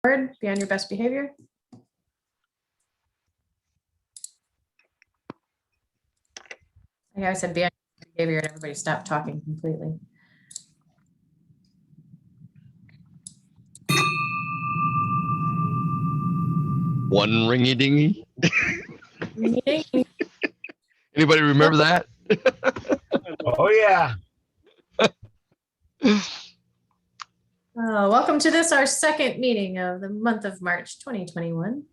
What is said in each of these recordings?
Be on your best behavior. Yeah, I said be on your best behavior and everybody stopped talking completely. One ringy dingy. Anybody remember that? Oh yeah. Welcome to this, our second meeting of the month of March 2021.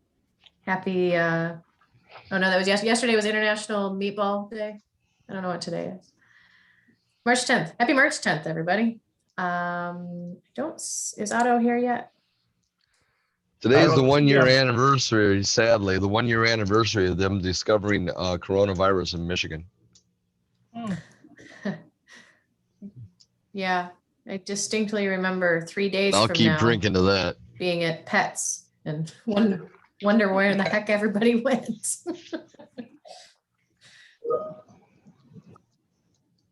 Happy, oh no, that was yesterday was International Meatball Day. I don't know what today is. March 10th. Happy March 10th, everybody. Is Otto here yet? Today is the 1 year anniversary, sadly, the 1 year anniversary of them discovering coronavirus in Michigan. Yeah, I distinctly remember 3 days I'll from keep now drinking to that. being at Pets and wonder where the heck everybody went.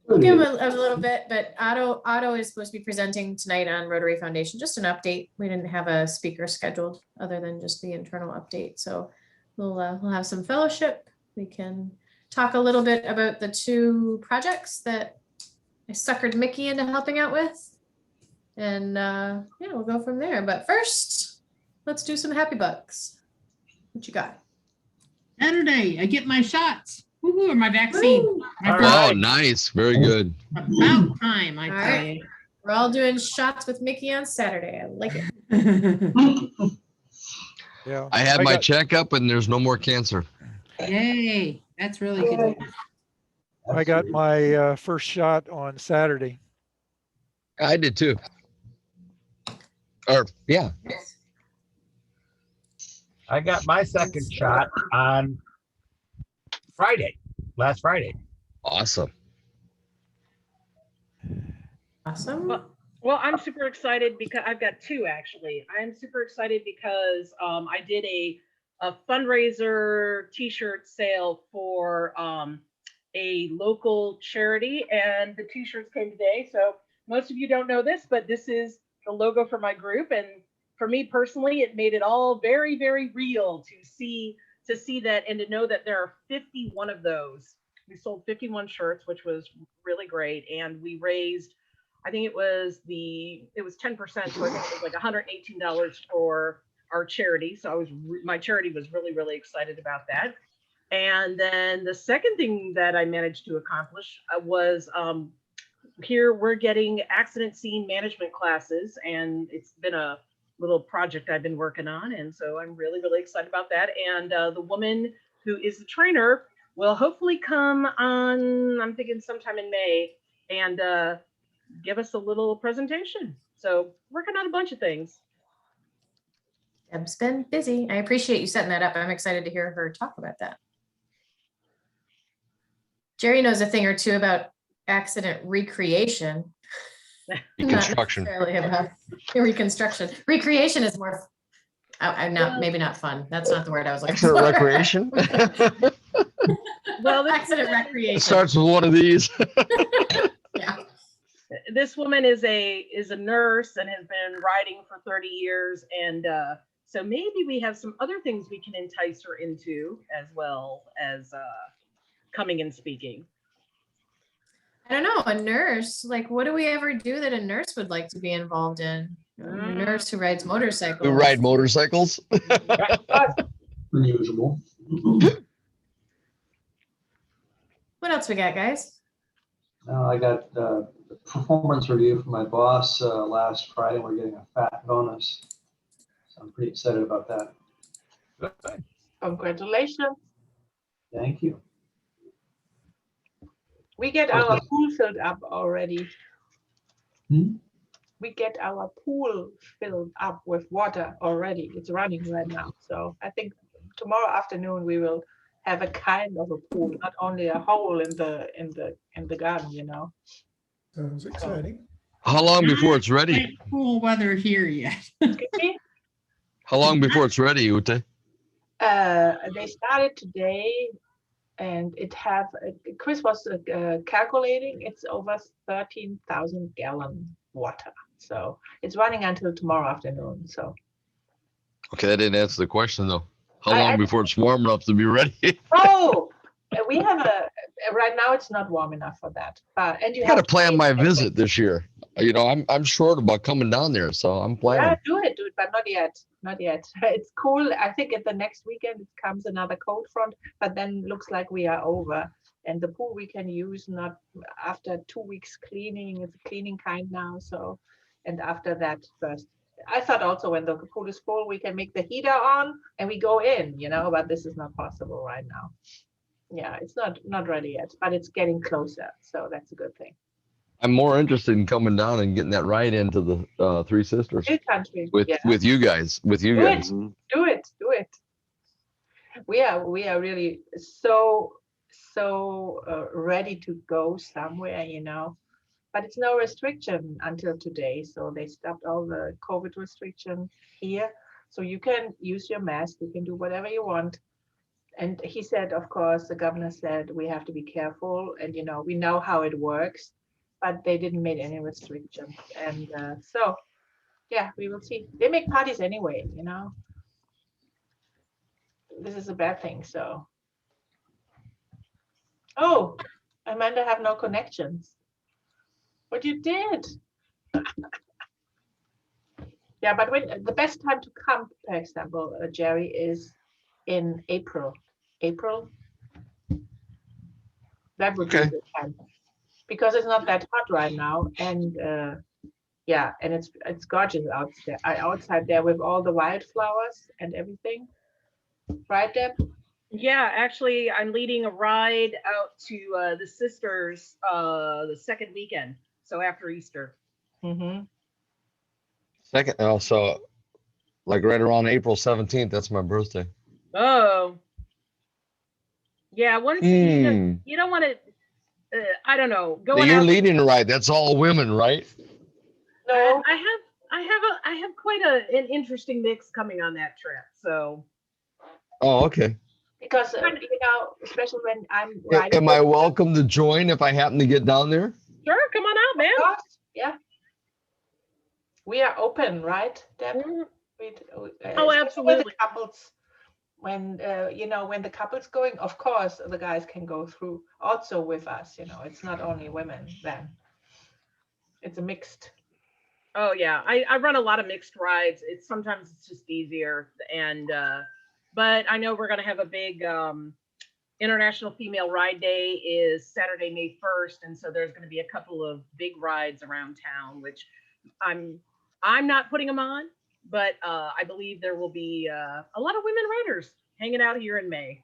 We'll give him a little bit, but Otto is supposed to be presenting tonight on Rotary Foundation. Just an update. We didn't have a speaker scheduled other than just the internal update. So we'll have some fellowship. We can talk a little bit about the two projects that I suckered Mickey into helping out with. And yeah, we'll go from there. But first, let's do some happy bugs. What you got? Saturday, I get my shots. Woohoo, or my vaccine. My Oh, nice. Very good. About time, I tell you. We're all doing shots with Mickey on Saturday. I like it. Yeah. I had my checkup and there's no more cancer. Yay, that's really good. I got my first shot on Saturday. I did too. Or yeah. I got my second shot on last Friday. Awesome. Awesome. Well, I'm super excited because I've got two actually. I'm super excited because I did a fundraiser t-shirt sale for a local charity, and the t-shirts came today. So most of you don't know this, but this is the logo for my group, and for me personally, it made it all very, very real to see that and to know that there are 51 of those. We sold 51 shirts, which was really great, and we raised, I think it was 10%, so I think it was like $118 for our charity. So my charity was really, really excited about that. And then the second thing that I managed to accomplish was here we're getting accident scene management classes, and it's been a little project I've been working on. And so I'm really, really excited about that. And the woman who is the trainer will hopefully come on, I'm thinking sometime in May, and give us a little presentation. So working on a bunch of things. Deb's been busy. I appreciate you setting that up. I'm excited to hear her talk about that. Jerry knows a thing or two about accident recreation. Reconstruction. Not necessarily about reconstruction. Recreation is more, maybe not fun. That's not the word I was looking for. Accident recreation. Well, accident recreation. It starts with one of these. Yeah. This woman is a nurse and has been riding for 30 years. And so maybe we have some other things we can entice her into, as well as coming and speaking. I don't know, a nurse, like what do we ever do that a nurse would like to be involved in? A nurse who rides motorcycles. Who ride motorcycles? Unusual. What else we got, guys? I got the performance review from my boss last Friday. We're getting a fat bonus. So I'm pretty excited about that. Congratulations. Thank you. We get our pool filled up already. We get our pool filled up with water already. It's running right now. So I think tomorrow afternoon we will have a kind of a pool, not only a hole in the garden, you know. Sounds exciting. How long before it's ready? Cool weather here yet. How long before it's ready, Ute? They started today, and Chris was calculating, it's over 13,000 gallon water. So it's running until tomorrow afternoon. So Okay, that didn't answer the question though. How I- long before it's warm enough to be ready? Oh, we have right now it's not warm enough for that. And you I gotta have to plan wait my anyway. visit this year. You know, I'm short about coming down there, so I'm Yeah, planning. do it, but not yet. Not yet. It's cool. I think at the next weekend it comes another cold front, but then looks like we are over. And the pool we can use not after 2 weeks cleaning. It's a cleaning kind now. So, and after that first, I thought also when the pool is full, we can make the heater on and we go in, but this is not possible right now. Yeah, it's not ready yet, but it's getting closer. So that's a good thing. I'm more interested in coming down and getting that ride into the Three Sisters Hill country. with Yeah. with you guys. With you Do guys. Do it. We are really so ready to go somewhere, but it's no restriction until today. So they stopped all the COVID restriction here. So you can use your mask, you can do whatever you want. And he said, of course, the governor said we have to be careful, and we know how it works, but they didn't make any restrictions. And so yeah, we will see. They make parties anyway, This is a bad thing, so. Oh, Amanda have no connections. But you did. Yeah, but when the best time to come, for example, Jerry, is in April. April. That would be a Okay. good time. Because it's not that hot right now. And yeah, and it's gorgeous outside there with all the wildflowers and everything. Right, Deb? Yeah, actually, I'm leading a ride out to the sisters the second weekend, so after Easter. Mm-hmm. Second, so like right around April 17th. That's my birthday. Oh, yeah. Once you don't want to, I don't know. Now Going you're out. leading the ride. That's all women, right? No. I have quite an interesting mix coming on that trip. So. Oh, okay. Because especially when I'm riding. Am I welcome to join if I happen to get down there? Sure, come on out, man. Of course, yeah. We are open, right, Deb? Mhm. Oh, Oh, absolutely. With the couples, when when the couple's going, of course, the guys can go through also with us. It's not only women then. It's a mixed. Oh yeah, I run a lot of mixed rides. Sometimes it's just easier, and but I know we're gonna have a big International Female Ride Day is Saturday, May 1st, and so there's gonna be a couple of big rides around town, which I'm not putting them on, but I believe there will be a lot of women riders hanging out here in May.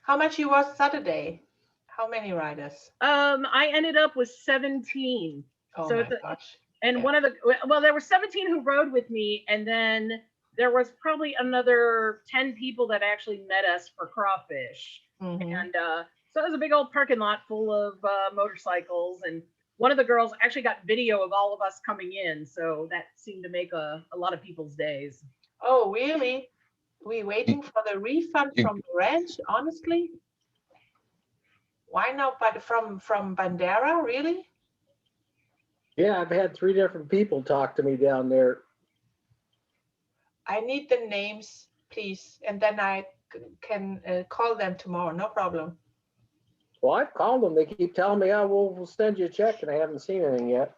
How much you was Saturday? How many riders? I ended up with 17. Oh So my gosh. And Yeah. there were 17 who rode with me, and then there was probably another 10 people that actually met us for crawfish. Mhm. And so it was a big old parking lot full of motorcycles, and one of the girls actually got video of all of us coming in, so that seemed to make a lot of people's days. Oh, really? We waiting for the refund from the ranch, honestly? Why not? But from Bandera, really? Yeah, I've had 3 different people talk to me down there. I need the names, please, and then I can call them tomorrow. No problem. Well, I've called them. They keep telling me, oh, we'll send you a check, and I haven't seen anything yet.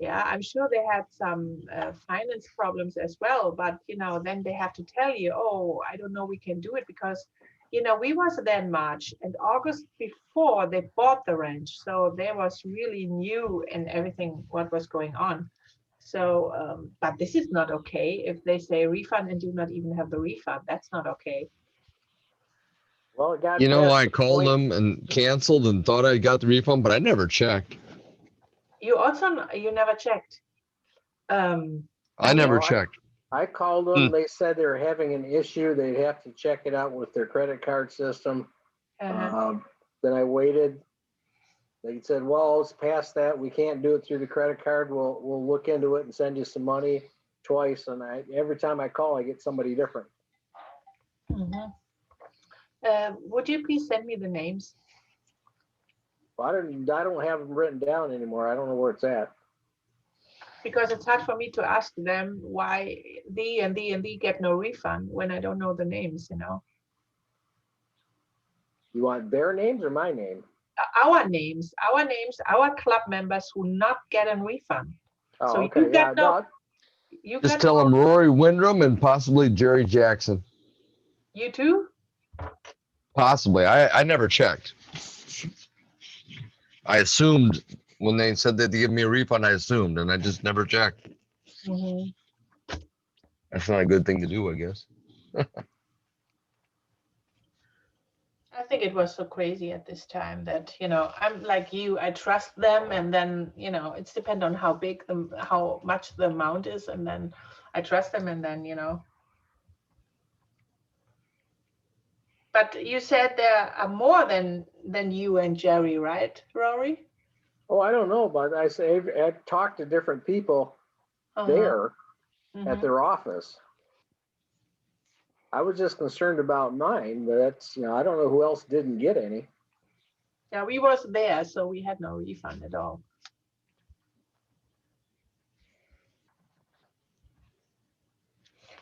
Yeah, I'm sure they had some finance problems as well, but then they have to tell you, oh, I don't know, we can do it because we was there in March and August before they bought the ranch, so there was really new in everything what was going on. So, but this is not okay. If they say refund and do not even have the refund, that's not okay. Well, it got I called them and canceled and thought I got the refund, but I never checked. You never checked. I never checked. I called them. They said they were having an issue. They'd have to check it out with their credit card system. Then I waited. They said, well, it's past that. We can't do it through the credit card. We'll look into it and send you some money twice. And every time I call, I get somebody different. Mm-hmm. Would you please send me the names? Well, I don't have them written down anymore. I don't know where it's at. Because it's hard for me to ask them why the and the get no refund when I don't know the names, you know. You want their names or my name? Our names, our club members who not get a refund. Oh, So okay, you yeah, get no, no, you Just get tell no, them Rory Windrum and possibly Jerry Jackson. you too? Possibly. I never checked. I assumed when they said that they give me a refund, I assumed, and I just never checked. Mhm. That's not a good thing to do, I guess. I think it was so crazy at this time that, you know, I'm like you, I trust them, and then, you know, it's depend on how big how much the amount is, and then I trust them, and then, you know. But you said there are more than you and Jerry, right, Rory? oh, I don't know, but I say, I've talked to different people there at Mhm. their office. I was just concerned about mine, but that's, you know, I don't know who else didn't get any. Yeah, we was there, so we had no refund at all.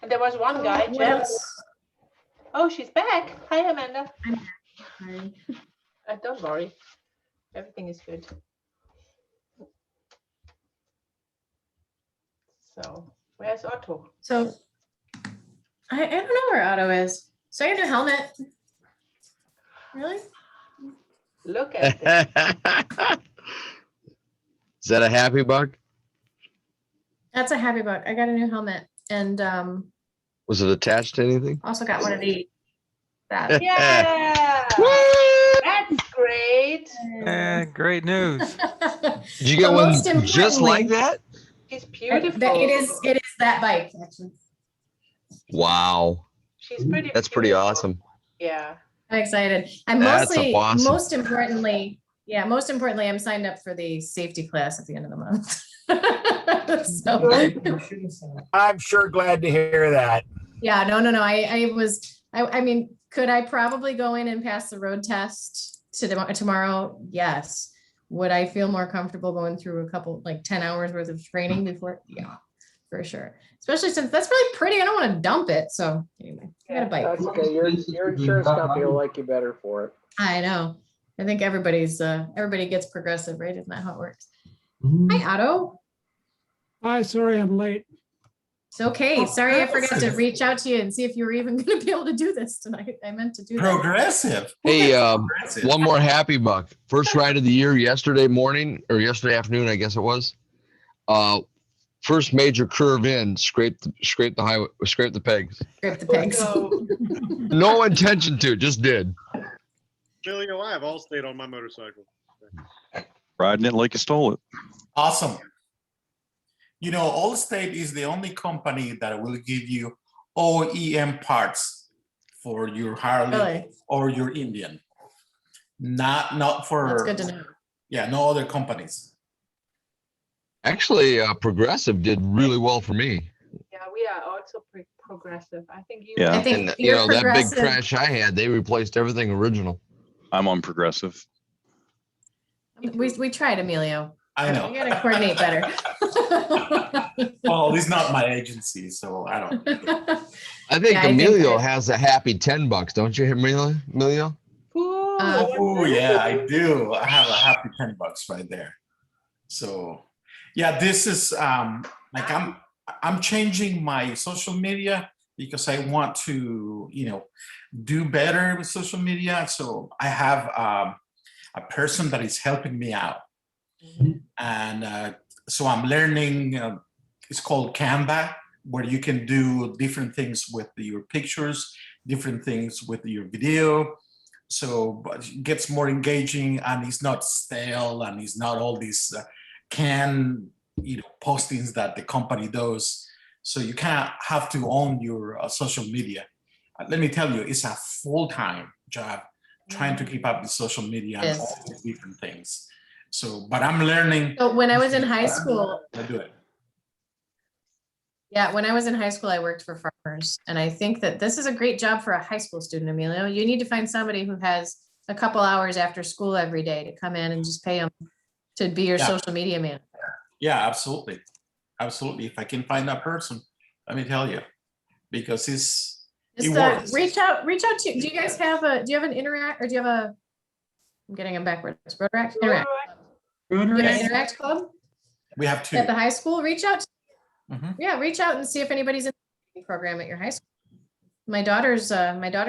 And there was one guy, What Jeff. else? Oh, she's back. Hi, Amanda. Sorry. Don't worry. Everything is good. So, where's Otto? So I don't know where Otto is. So I got a new helmet. Really? Look at this. Is that a happy bug? That's a happy bug. I got a new helmet and Was it attached to anything? also got one of these. That. Yeah, Woo! that's great. Great news. Did you get But one most just like importantly- that? She's beautiful. It is that bike actually. Wow. She's pretty. That's pretty beautiful. awesome. Yeah. I'm excited. I'm That's mostly, awesome. most importantly, I'm signed up for the safety class at the end of the month. So, I'm sure glad to hear that. yeah, no. I mean, could I probably go in and pass the road test tomorrow? Yes. Would I feel more comfortable going through a couple, like 10 hours worth of training before? Yeah, for sure. Especially since that's really pretty. I don't want to dump it. So anyway, I got a bike. That's okay, your insurance company will like you better for it. I know. I think everybody gets progressive, right? Isn't that how it works? Hi, Otto. Hi, sorry I'm late. It's okay. Sorry, I forgot to reach out to you and see if you were even going to be able to do this tonight. I meant to do that. Progressive. Hey, Progressive. one more happy buck. First ride of the year yesterday morning or yesterday afternoon, I guess it was. First major curve in, scraped the highway, scraped the pegs. Scrape the pegs. So, No intention to, just did. Emilio, I have Allstate on my motorcycle. Riding it like you stole it. Awesome. You know, Allstate is the only company that will give you OEM parts for your Harley Really? or your Indian. Not for. That's good to know. Yeah, no other companies. Actually, Progressive did really well for me. yeah, we are also progressive. I think you. Yeah. I think And you're that big progressive. crash I had, they replaced everything original. I'm on Progressive. We tried, Emilio. I know. You gotta coordinate better. Well, it's not my agency, so I don't. I think Yeah, I think Emilio that- has a happy $10, don't you, Emilio? Ooh, Oh yeah, I do. I have a happy $10 right there. So yeah, this is like I'm changing my social media because I want to, do better with social media. So I have a person that is helping me out. And so I'm learning, it's called Canva, where you can do different things with your pictures, different things with your video. So but it gets more engaging, and it's not stale, and it's not all these canned postings that the company does. So you kind of have to own your social media. Let me tell you, it's a full-time job trying to keep up with social media and Yes. all these different things. So, but I'm learning. So when I was in high school, I do it. when I was in high school, I worked for farmers. And I think that this is a great job for a high school student, Emilio. You need to find somebody who has a couple hours after school every day to come in and just pay them to be your Yeah. social media man. Yeah, absolutely. absolutely. If I can find that person, let me tell you, because it Just works. reach out to, do you guys have a, do you have an Interact, or do you have a, I'm getting them backwards, Rotaract, Interact. Do you have an Rotary. Interact club We have two. at the high school? Reach out. Mhm. Yeah, reach out and see if anybody's in the program at your high school. My daughter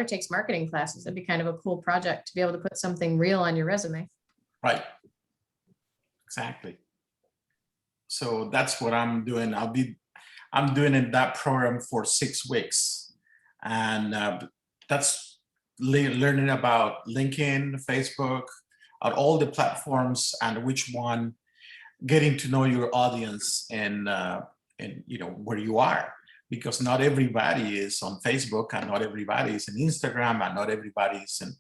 takes marketing classes. That'd be kind of a cool project to be able to put something real on your resume. Right. Exactly. So that's what I'm doing. I'm doing in that program for 6 weeks, and that's learning about LinkedIn, Facebook, on all the platforms, and which one, getting to know your audience and where you are, because not everybody is on Facebook, and not everybody is in Instagram, and not everybody is in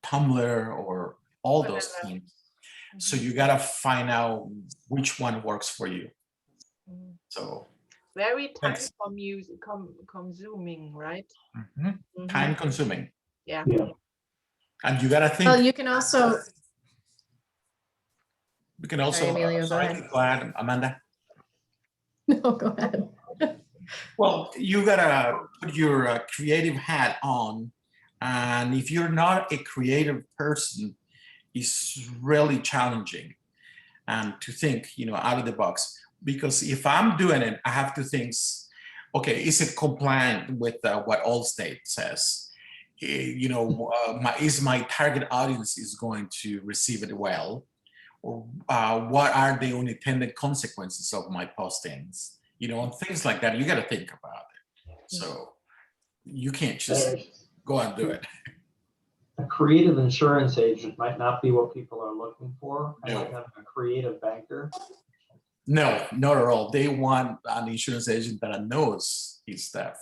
Tumblr or all those things. So you gotta find out which one works for you. So very time consuming, right? time consuming. Yeah. And you gotta think. Well, you can also. We can also. Sorry, Emilio, go ahead. Go ahead, Amanda. No, go ahead. Well, you gotta put your creative hat on, and if you're not a creative person, it's really challenging, and to think, out of the box. Because if I'm doing it, I have to think, okay, is it compliant with what Allstate says? Is my target audience is going to receive it well? Or what are the unintended consequences of my postings? And things like that. You got to think about it. So you can't just go and do it. A creative insurance agent might not be what people are looking for. No. Like a creative banker. No, not at all. They want an insurance agent that knows his stuff.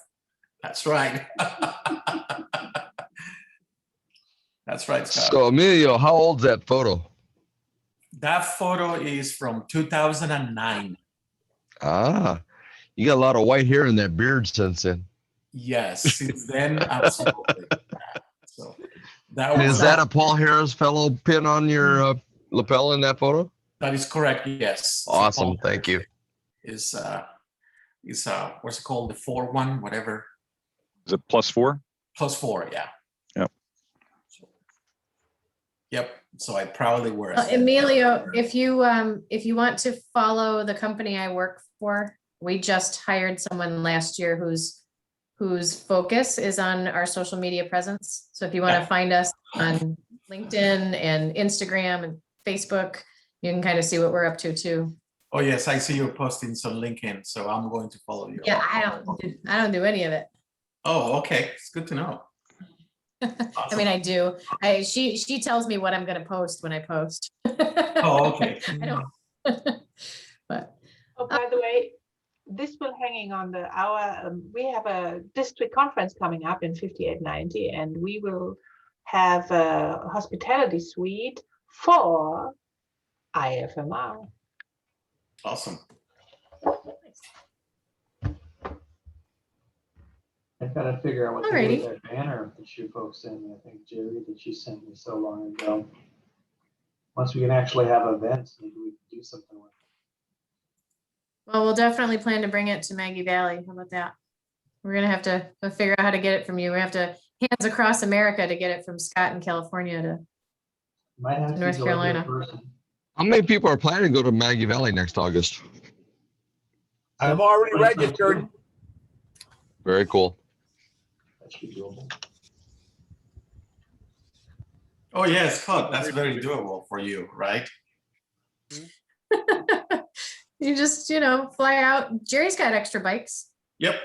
That's right. That's right, Scott. So Emilio, how old's that photo? That photo is from 2009. Ah, you got a lot of white hair in that beard since then. Yes, since then, absolutely. So that And was is that a Paul Harris fellow pin on your lapel in that photo? That is correct. Yes. Awesome. Thank you. Is what's it called? The 4-1, whatever. Is it +4? +4, yeah. Yep. Yep. So I proudly wear it. Emilio, if you want to follow the company I work for, we just hired someone last year whose focus is on our social media presence. So if you want to find us on LinkedIn and Instagram and Facebook, you can kind of see what we're up to too. Oh yes, I see you're posting some LinkedIn, so I'm going to follow you. Yeah, I don't do any of it. Oh, okay. It's good to know. I mean, I do. She tells me what I'm going to post when I post. Oh, okay. I don't. But oh, by the way, this will hanging on we have a district conference coming up in 5890, and we will have a hospitality suite for IFMR. Awesome. I've got to figure out what to do Alrighty. with that banner that you folks sent me. I think Jerry that you sent me so long ago. Once we can actually have events, maybe we can do something with it. well, we'll definitely plan to bring it to Maggie Valley. How about that? We're gonna have to figure out how to get it from you. We have to hands across America to get it from Scott in California to Might have to North go in Carolina. person. How many people are planning to go to Maggie Valley next August? I'm already registered. Very cool. That should be doable. Oh yes, Scott, that's very doable for you, right? You just, fly out. Jerry's got extra bikes. Yep.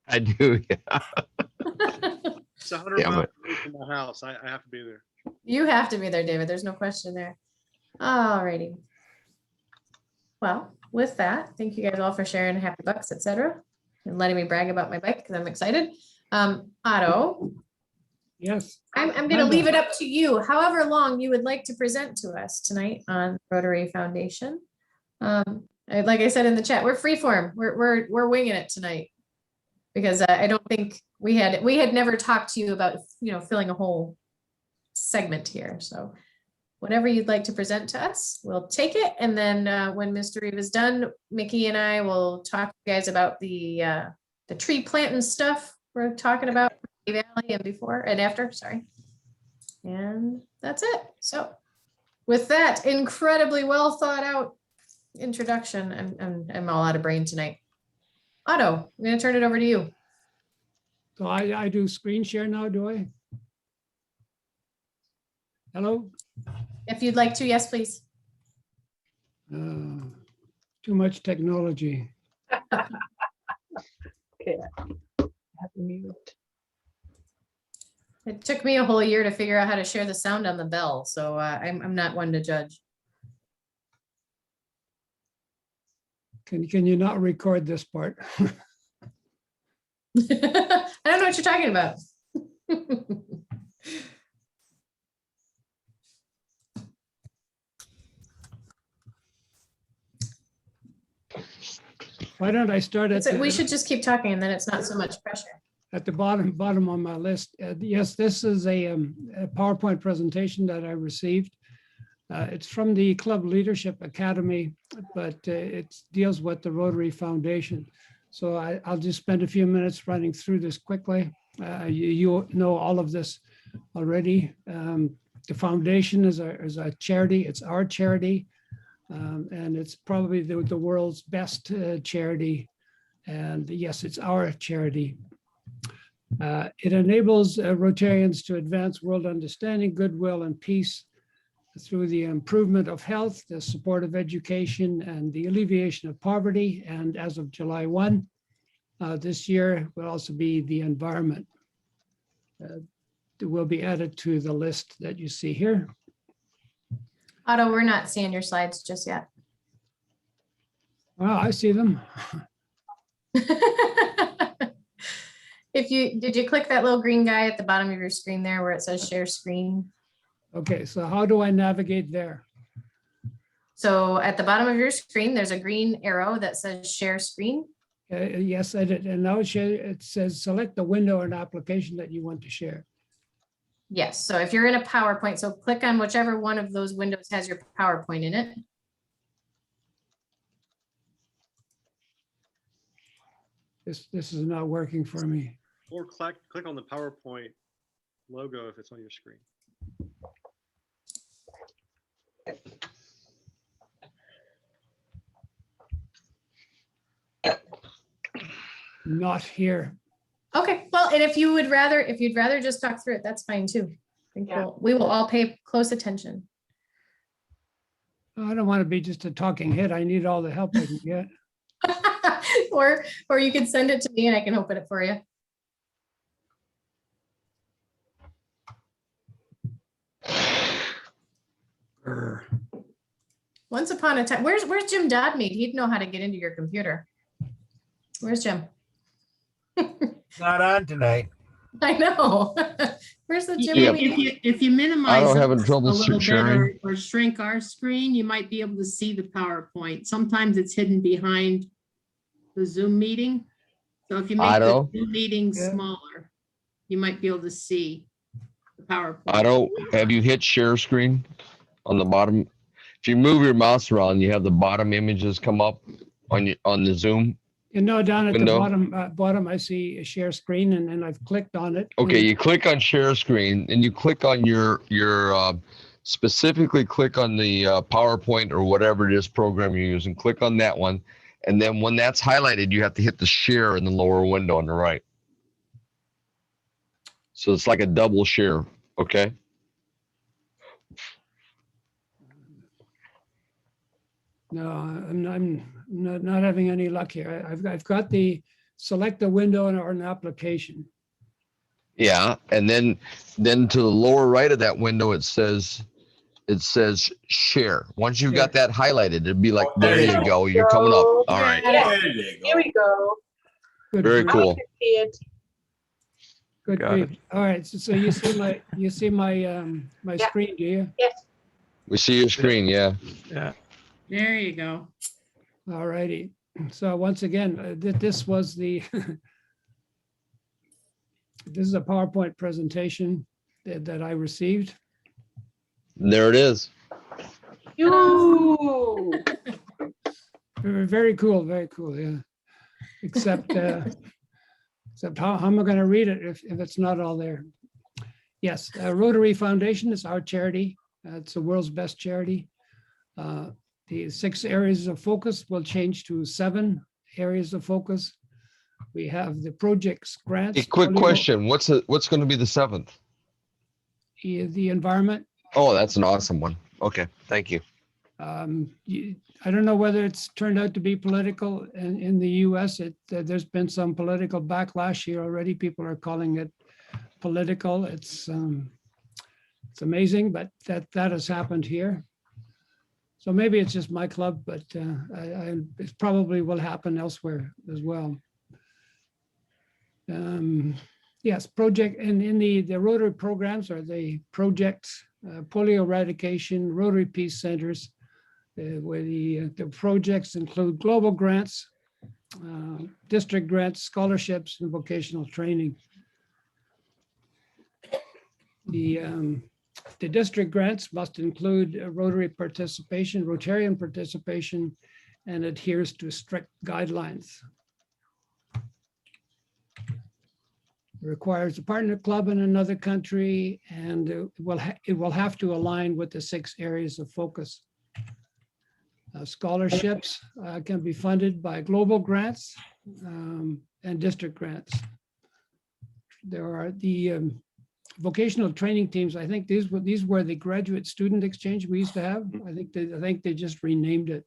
I do. Yeah. It's 100 Yeah, miles but- away from my house. I have to be there. You have to be there, David. There's no question there. Alrighty. Well, with that, thank you guys all for sharing happy bucks, etc., and letting me brag about my bike because I'm excited. Otto, Yes. I'm going to leave it up to you, however long you would like to present to us tonight on Rotary Foundation. Like I said in the chat, we're freeform. We're winging it tonight because I don't think we had never talked to you about filling a whole segment here. So whatever you'd like to present to us, we'll take it. And then when Mr. Reeve is done, Mickey and I will talk to you guys about the tree planting stuff we're talking about Valley and before and after, sorry. And that's it. So with that incredibly well thought out introduction, I'm all out of brain tonight. Otto, I'm going to turn it over to you. So I do screen share now, do I? Hello? If you'd like to, yes, please. Too much technology. Okay. Have to mute. It took me a whole year to figure out how to share the sound on the bell, so I'm not one to judge. Can you not record this part? I don't know what you're talking about. Why don't I start at We should just keep talking and then it's not so much pressure. at the bottom on my list? Yes, this is a PowerPoint presentation that I received. It's from the Club Leadership Academy, but it deals with the Rotary Foundation. So I'll just spend a few minutes running through this quickly. You know all of this already. The foundation is a charity. It's our charity. And it's probably the world's best charity. And yes, it's our charity. It enables Rotarians to advance world understanding, goodwill, and peace through the improvement of health, the support of education, and the alleviation of poverty. And as of July 1, this year will also be the environment. It will be added to the list that you see here. Otto, we're not seeing your slides just yet. Well, I see them. Did you click that little green guy at the bottom of your screen there where it says share screen? Okay, so how do I navigate there? So at the bottom of your screen, there's a green arrow that says share screen. Yes, I did. And now it says select the window and application that you want to share. Yes, so if you're in a PowerPoint, so click on whichever one of those windows has your PowerPoint in it. This is not working for me. Or click on the PowerPoint logo if it's on your screen. Not here. Okay, well, and if you'd rather just talk through it, that's fine too. I think we will all pay close attention. I don't want to be just a talking head. I need all the help I can get. or you can send it to me and I can open it for you. Once upon a time, where's Jim Dodmead? He'd know how to get into your computer. Where's Jim? Not on tonight. I know. Where's the Jim? Yeah. If you minimize I don't it having trouble a little bit sharing. or shrink our screen, you might be able to see the PowerPoint. Sometimes it's hidden behind the Zoom meeting. So if you make the Zoom meeting smaller, you might be able to see the PowerPoint. Have you hit share screen on the bottom? If you move your mouse around, you have the bottom images come up on the Zoom. You know, down at window. the bottom, I see a share screen, and then I've clicked on it. Okay, you click on share screen, and you click on your specifically click on the PowerPoint or whatever it is program you're using. Click on that one, and then when that's highlighted, you have to hit the share in the lower window on the right. So it's like a double share. Okay. No, I'm not having any luck here. I've got the select the window or an application. Yeah, and then to the lower right of that window, it says share. Once you've got that highlighted, it'd be like, there you go. You're coming up. All right. There we go. Good. Very cool. Good. All right. So you see my my screen, do you? Yes. We see your screen. Yeah. Yeah. There you go. All righty. So once again, this was the this is a PowerPoint presentation that I received. There it is. Yoo! Very cool, yeah. Except how am I going to read it if it's not all there? Yes, Rotary Foundation is our charity. It's the world's best charity. The 6 areas of focus will change to 7 areas of focus. We have the projects, grants. A quick polio, question. What's going to be the 7th? The environment. Oh, that's an awesome one. Okay, thank you. I don't know whether it's turned out to be political in the US. There's been some political backlash here already. People are calling it political. It's amazing, but that has happened here. So maybe it's just my club, but it probably will happen elsewhere as well. Yes, project and in the Rotary programs are the projects, polio eradication, Rotary Peace Centers, where the projects include global grants, district grants, scholarships, and vocational training. The district grants must include Rotary participation, Rotarian participation, and adheres to strict guidelines. Requires a partner club in another country, and it will have to align with the 6 areas of focus. Scholarships can be funded by global grants and district grants. There are the vocational training teams. I think these were the graduate student exchange we used to have. I think they just renamed it.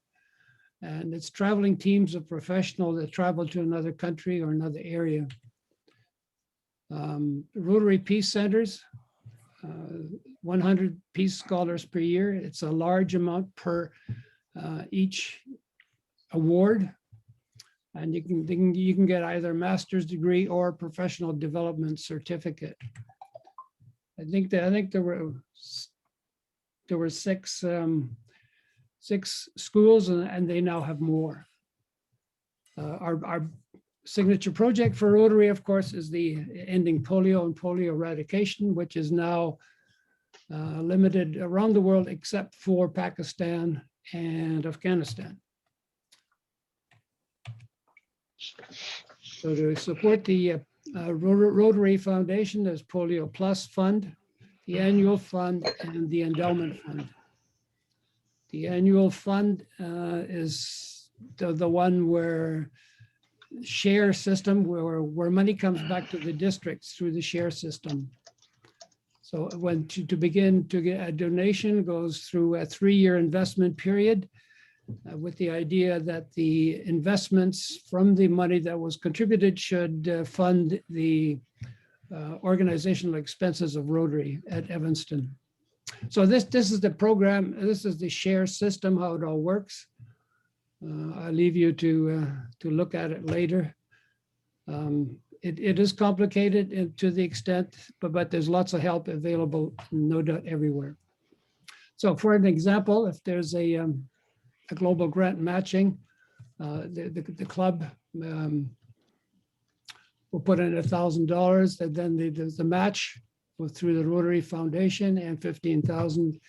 And it's traveling teams of professionals that travel to another country or another area. Rotary Peace Centers, 100 peace scholars per year. It's a large amount per each award, and you can get either a master's degree or a professional development certificate. I think there were 6 schools, and they now have more. Our signature project for Rotary, of course, is the ending polio and polio eradication, which is now limited around the world except for Pakistan and Afghanistan. So to support the Rotary Foundation, there's Polio Plus Fund, the Annual Fund, and the Endowment Fund. The Annual Fund is the one where share system, where money comes back to the districts through the share system. So when to begin to get a donation goes through a 3-year investment period with the idea that the investments from the money that was contributed should fund the organizational expenses of Rotary at Evanston. So this is the program, this is the share system, how it all works. I'll leave you to look at it later. It is complicated to the extent, but there's lots of help available, no doubt, everywhere. So for an example, if there's a global grant matching, the club will put in $1,000, and then the match through the Rotary Foundation, and $15,000.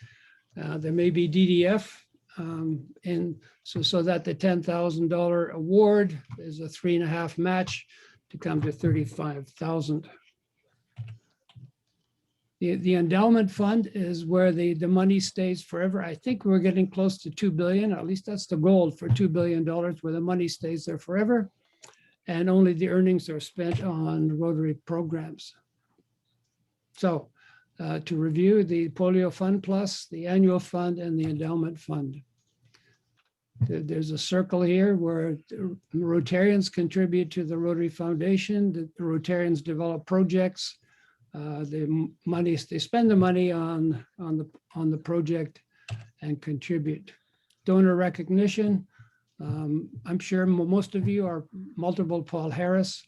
There may be DDF, and so that the $10,000 award is a 3.5 match to come to $35,000. The endowment fund is where the money stays forever. I think we're getting close to $2 billion, at least that's the goal for $2 billion, where the money stays there forever, and only the earnings are spent on Rotary programs. So to review, the Polio Fund Plus, the Annual Fund, and the Endowment Fund. There's a circle here where Rotarians contribute to the Rotary Foundation. The Rotarians develop projects. They spend the money on the project and contribute. Donor recognition. I'm sure most of you are multiple Paul Harris.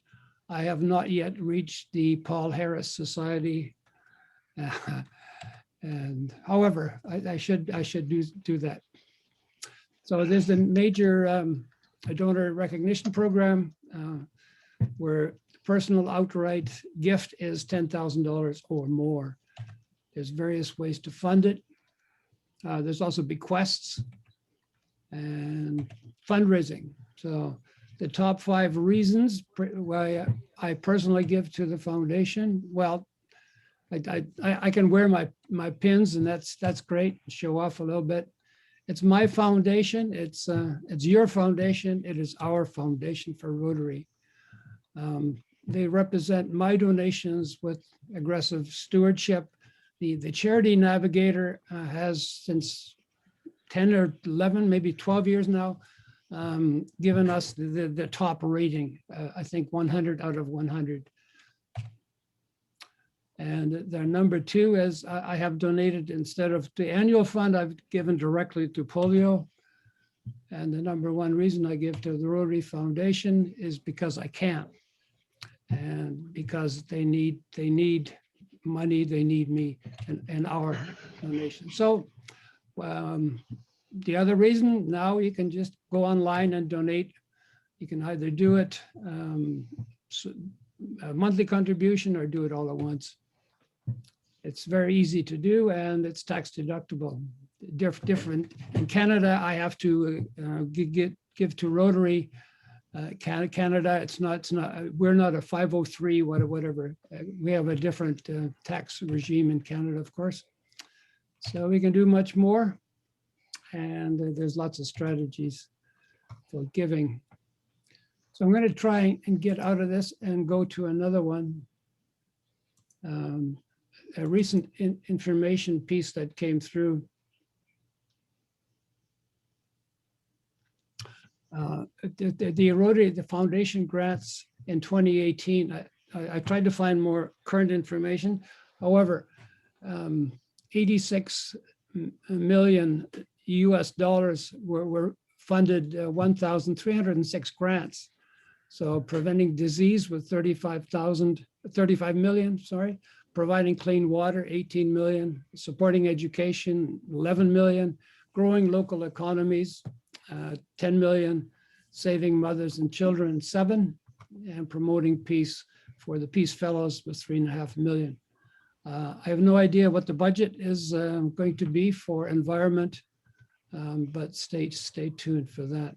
I have not yet reached the Paul Harris Society. And however, I should do that. So there's the major donor recognition program where personal outright gift is $10,000 or more. There's various ways to fund it. There's also bequests and fundraising. So the top 5 reasons why I personally give to the foundation. Well, I can wear my pins, and that's great. Show off a little bit. It's my foundation. It's your foundation. It is our foundation for Rotary. They represent my donations with aggressive stewardship. The Charity Navigator has, since 10 or 11, maybe 12 years now, given us the top rating, I think 100 out of 100. And their number 2 is I have donated, instead of the annual fund, I've given directly to polio. And the number 1 reason I give to the Rotary Foundation is because I can. And because they need money, they need me and our donation. So the other reason, now you can just go online and donate. You can either do it a monthly contribution or do it all at once. It's very easy to do, and it's tax deductible. Different in Canada, I have to give to Rotary. Canada, it's not. We're not a 503 whatever. We have a different tax regime in Canada, of course. So we can do much more, and there's lots of strategies for giving. So I'm going to try and get out of this and go to another one. A recent information piece that came through. The Rotary, the foundation grants in 2018, I tried to find more current information. However, 86 million US dollars were funded 1,306 grants. So preventing disease with 35 million, sorry, providing clean water, 18 million, supporting education, 11 million, growing local economies, 10 million, saving mothers and children, 7, and promoting peace for the Peace Fellows with 3.5 million. I have no idea what the budget is going to be for environment, but stay tuned for that.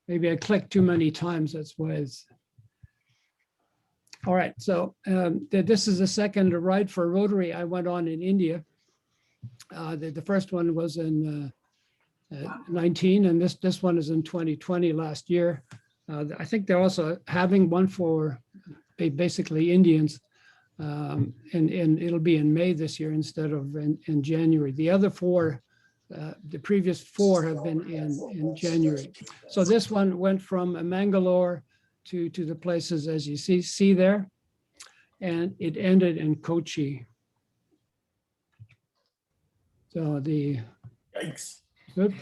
Maybe I clicked too many times, that's why it's. All right, so this is the second ride for Rotary I went on in India. The first one was in 19, and this one is in 2020, last year. I think they're also having one for basically Indians, and it'll be in May this year instead of in January. The other 4, the previous 4 have been in January. So this one went from Mangalore to the places as you see there, and it ended in Kochi. So the Yikes. Oops.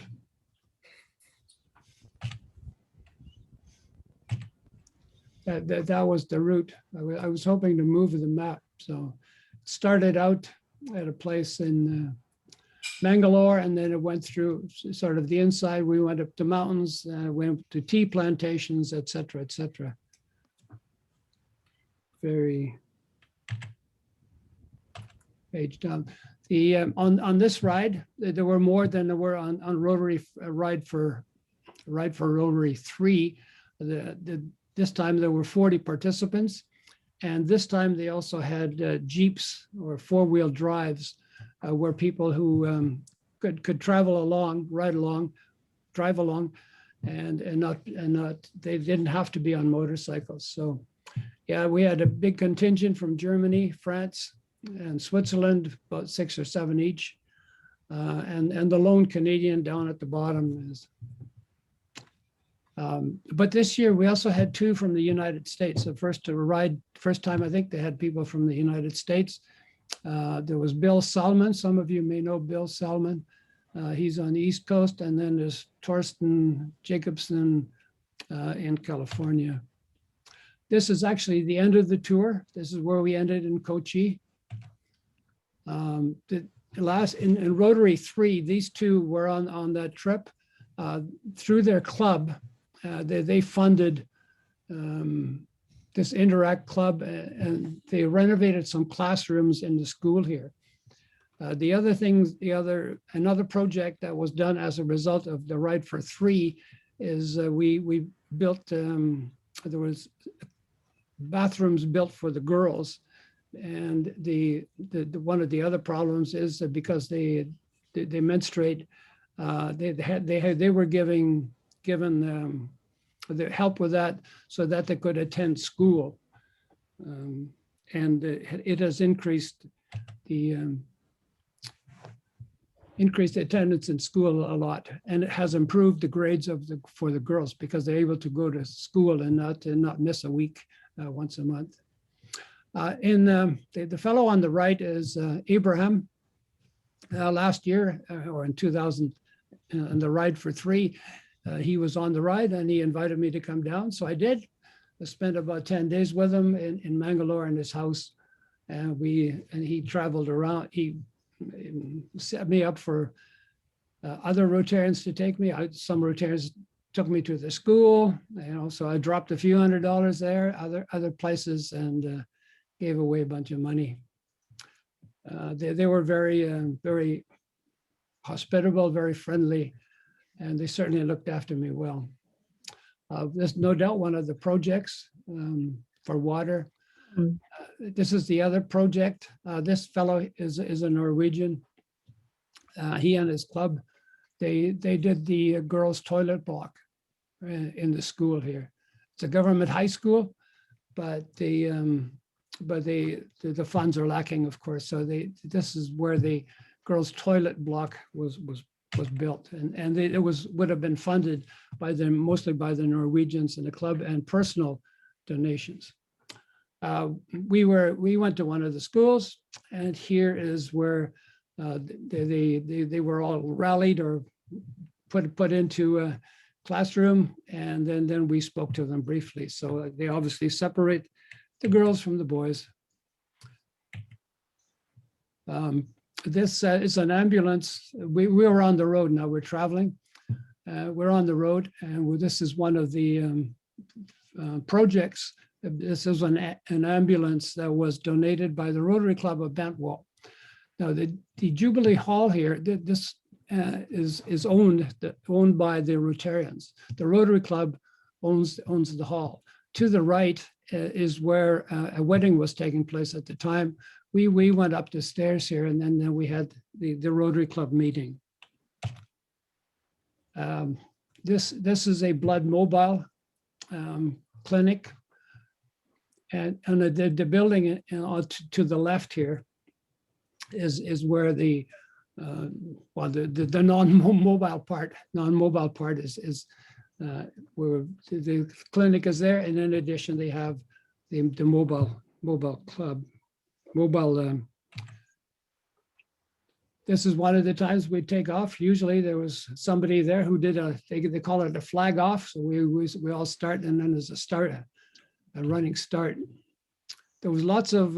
That was the route. I was hoping to move the map. So it started out at a place in Mangalore, and then it went through sort of the inside. We went up to mountains, went to tea plantations, et cetera, et cetera. Very page down. The on this ride, there were more than there were on Rotary ride for Rotary 3. This time there were 40 participants, and this time they also had jeeps or 4-wheel drives where people who could travel along, ride along, drive along, and not they didn't have to be on motorcycles. So yeah, we had a big contingent from Germany, France, and Switzerland, about 6 or 7 each, and the lone Canadian down at the bottom is. But this year we also had 2 from the United States. The first time I think they had people from the United States. There was Bill Salmon. Some of you may know Bill Salmon. He's on the East Coast, and then there's Torsten Jacobson in California. This is actually the end of the tour. This is where we ended in Kochi. in Rotary 3, these two were on that trip. Through their club, they funded this Interact Club, and they renovated some classrooms in the school here. Another project that was done as a result of the Ride for 3 is we built, there was bathrooms built for the girls. And the one of the other problems is that because they menstruate, they were given the help with that so that they could attend school, and it has increased the attendance in school a lot, and it has improved the grades for the girls because they're able to go to school and not miss a week once a month. The fellow on the right is Abraham. Last year, or in 2000, on the Ride for 3, he was on the ride and he invited me to come down. So I did. I spent about 10 days with him in Mangalore in his house. And he traveled around. He set me up for other Rotarians to take me. Some Rotarians took me to the school, so I dropped a few $100s there, other places, and gave away a bunch of money. They were very hospitable, very friendly, and they certainly looked after me well. There's no doubt one of the projects for water. This is the other project. This fellow is a Norwegian. He and his club, they did the girls' toilet block in the school here. It's a government high school, but the funds are lacking, of course. So this is where the girls' toilet block was built, and it would have been funded by them, mostly by the Norwegians and the club, and personal donations. We went to one of the schools, and here is where they were all rallied or put into a classroom, and then we spoke to them briefly. So they obviously separate the girls from the boys. This is an ambulance. We were on the road. Now we're traveling. We're on the road, and this is one of the projects. This is an ambulance that was donated by the Rotary Club of Bantwal. Now the Jubilee Hall here, this is owned by the Rotarians. The Rotary Club owns the hall. To the right is where a wedding was taking place at the time. We went up the stairs here, and then we had the Rotary Club meeting. This is a blood mobile clinic, and the building to the left here is where the non-mobile part is where the clinic is there, and in addition they have the mobile club. This is one of the times we take off. Usually there was somebody there who did they call it a flag off. So we all start, and then there's a running start. There was lots of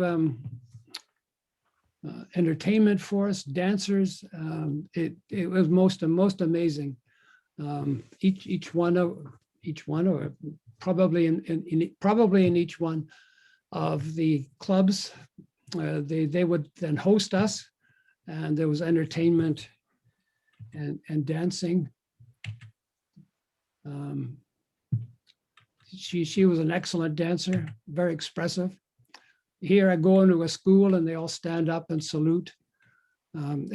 entertainment for us, dancers. It was most amazing. Each one, or probably in each one of the clubs, they would then host us, and there was entertainment and dancing. She was an excellent dancer, very expressive. Here I go into a school and they all stand up and salute. Once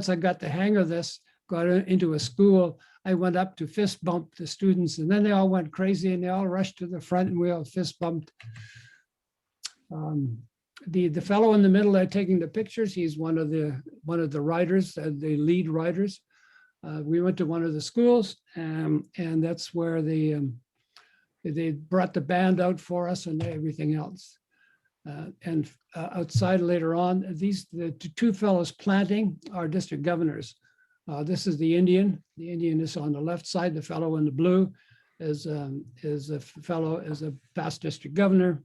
I got the hang of this, got into a school, I went up to fist bump the students, and then they all went crazy and they all rushed to the front and we all fist bumped. The fellow in the middle there taking the pictures, he's one of the riders, the lead riders. We went to one of the schools, and that's where they brought the band out for us and everything else. And outside later on, the two fellows planting are district governors. This is the Indian. The Indian is on the left side. The fellow in the blue is a past district governor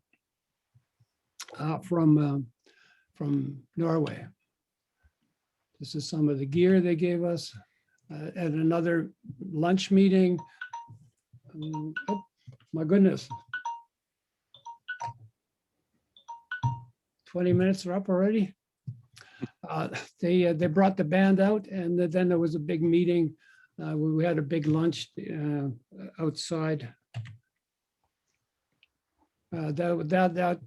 from from Norway. This is some of the gear they gave us at another lunch meeting. Oh, my goodness. 20 minutes are up already. They brought the band out, and then there was a big meeting. We had a big lunch outside. That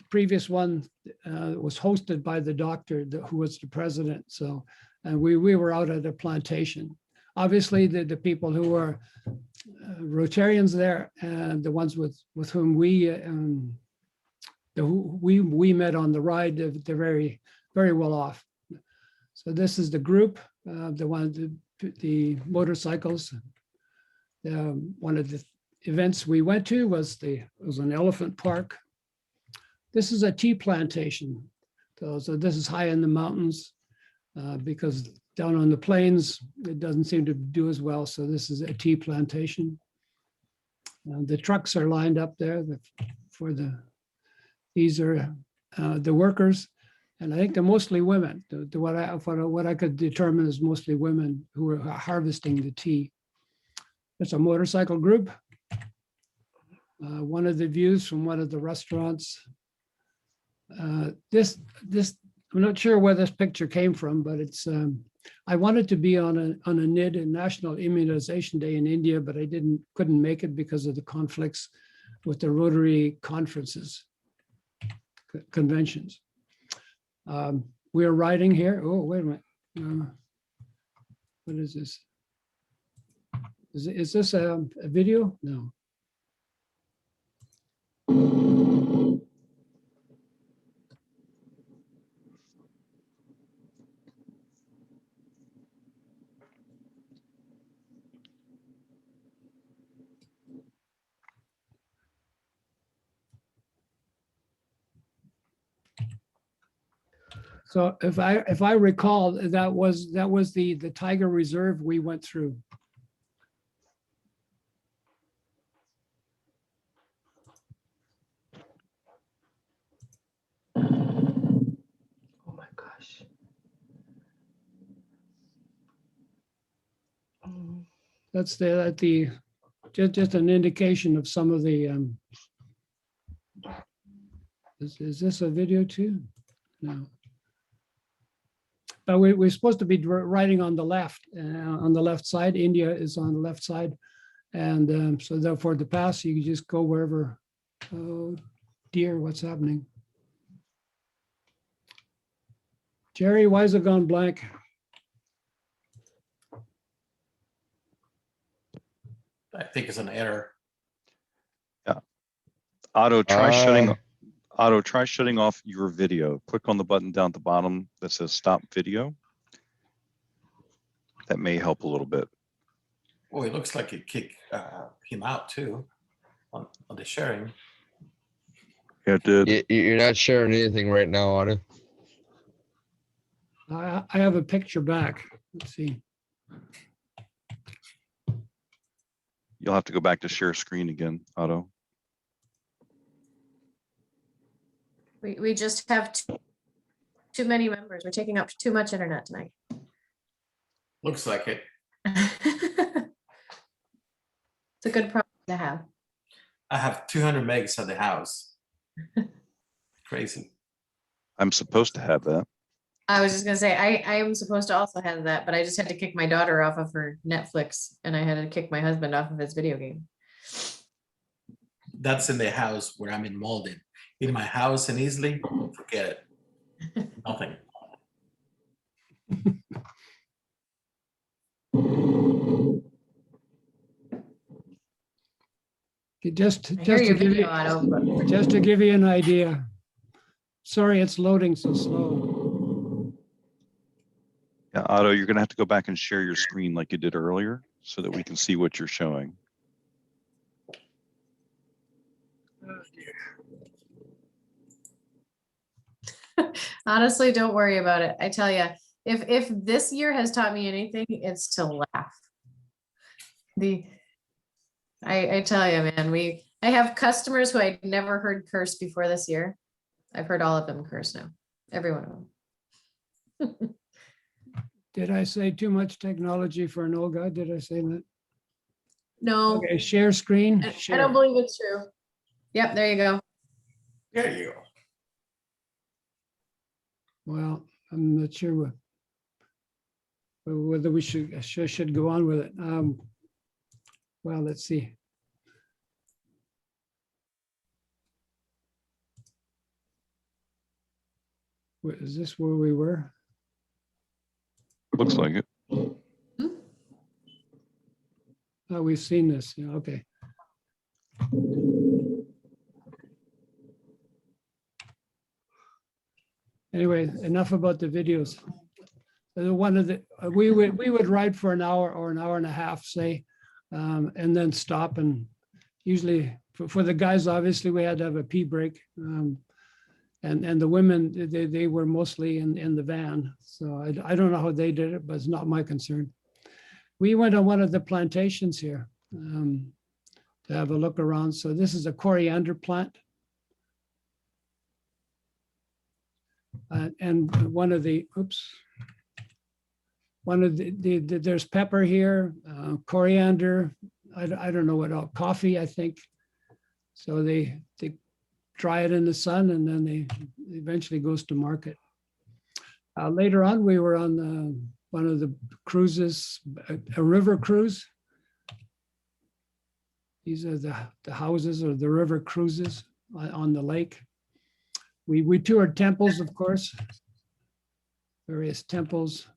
previous one was hosted by the doctor who was the president. So, and we were out at a plantation. Obviously, the people who are Rotarians there, and the ones with whom we met on the ride, they're very, very well off. So this is the group, the motorcycles. One of the events we went to was an elephant park. This is a tea plantation. So this is high in the mountains because down on the plains, it doesn't seem to do as well. So this is a tea plantation. The trucks are lined up there these are the workers. And I think they're mostly women. What I could determine is mostly women who are harvesting the tea. It's a motorcycle group. One of the views from one of the restaurants. This I'm not sure where this picture came from, but it's. I wanted to be on a NID, a National Immunization Day in India, but I couldn't make it because of the conflicts with the Rotary conferences, conventions. We are riding here. Oh, wait a minute. What is this? Is this a video? No. So if I recall, that was the Tiger Reserve we went through. Oh my gosh. That's just an indication of some of the. Is this a video too? No. But we're supposed to be riding on the left side. India is on the left side. And so therefore to pass, you can just go wherever. Oh dear, what's happening? Jerry, why is it gone blank? I think it's an error. Yeah. Otto, try shutting off your video. Click on the button down at the bottom that says stop video. That may help a little bit. Oh, it looks like it kicked him out too on the sharing. Yeah, it did. You're not sharing anything right now, Otto. I have a picture back. Let's see. You'll have to go back to share screen again, Otto. We just have too many members. We're taking up too much internet tonight. Looks like it. It's a good problem to have. I have 200 megs at the house. Crazy. I'm supposed to have that. I was just gonna say, I am supposed to also have that, but I just had to kick my daughter off of her Netflix and I had to kick my husband off of his video game. That's in the house where I'm in Malden. In my house in Easley, forget it. Nothing. Just to give you an idea. Sorry, it's loading so slow. Yeah, Otto, you're gonna have to go back and share your screen like you did earlier so that we can see what you're showing. Honestly, don't worry about it. I tell you, if this year has taught me anything, it's to laugh. I tell you, man, I have customers who I'd never heard curse before this year. I've heard all of them curse now. every one of them. Did I say too much technology for an old guy? Did I say that? No, Okay, share screen. I Share. don't believe it's true. Yep, there you go. There you go. Well, I'm not sure whether we should go on with it. Well, let's see. Is this where we were? Looks like it. Oh, we've seen this. Yeah, okay. Anyway, enough about the videos. One of the we would ride for an hour or an hour and a half, say, and then stop. And usually for the guys, obviously, we had to have a pee break. And the women, they were mostly in the van. So I don't know how they did it, but it's not my concern. We went on one of the plantations here to have a look around. So this is a coriander plant. And one of the, there's pepper here, coriander, I don't know what else, coffee, I think. So they dry it in the sun and then they eventually goes to market. Later on, we were on one of the cruises, a river cruise. These are the houses or the river cruises on the lake. We toured temples, of course, various temples.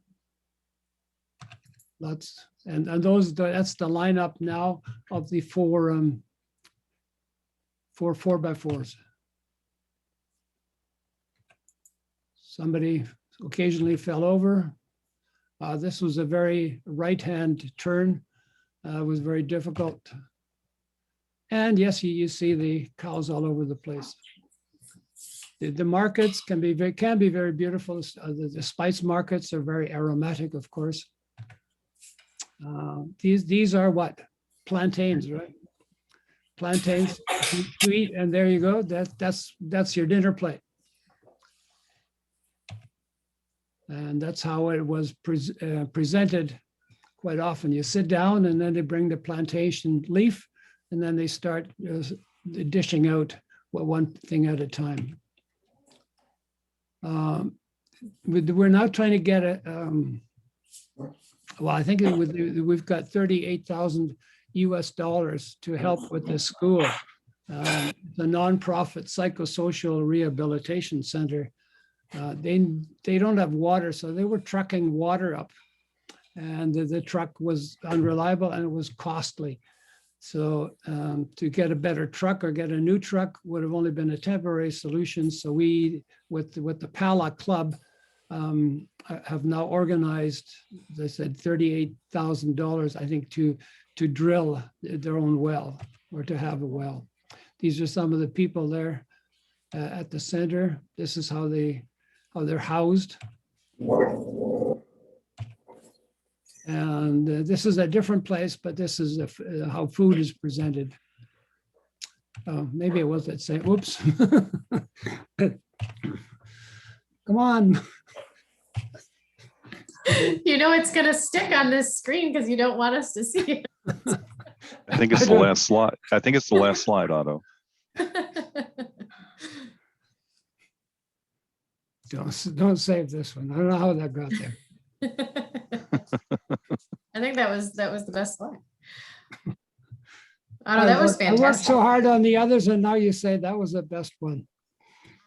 Lots, and those, that's the lineup now of the four 4x4s. Somebody occasionally fell over. This was a very right-hand turn. It was very difficult. And yes, you see the cows all over the place. The markets can be very beautiful. The spice markets are very aromatic, of course. These are what? Plantains, right? Plantains to eat, and there you go. That's your dinner plate. And that's how it was presented quite often. You sit down and then they bring the plantation leaf and then they start dishing out one thing at a time. We're now trying to get a, well, I think we've got $38,000 US to help with the school. The nonprofit psychosocial rehabilitation center. They don't have water, so they were trucking water up, and the truck was unreliable and it was costly. So to get a better truck or get a new truck would have only been a temporary solution. So we, with the PALA Club, have now organized, as I said, $38,000, I think, to drill their own well or to have a well. These are some of the people there at the center. This is how they're housed. And this is a different place, but this is how food is presented. Maybe it was that same, whoops. Come on. You know it's gonna stick on this screen because you don't want us to see it. I think it's the last slide. I think it's the last slide, Otto. Don't save this one. I don't know how that got there. I think that was the best slide. Oh, that was I worked fantastic. so hard on the others, and now you say that was the best one.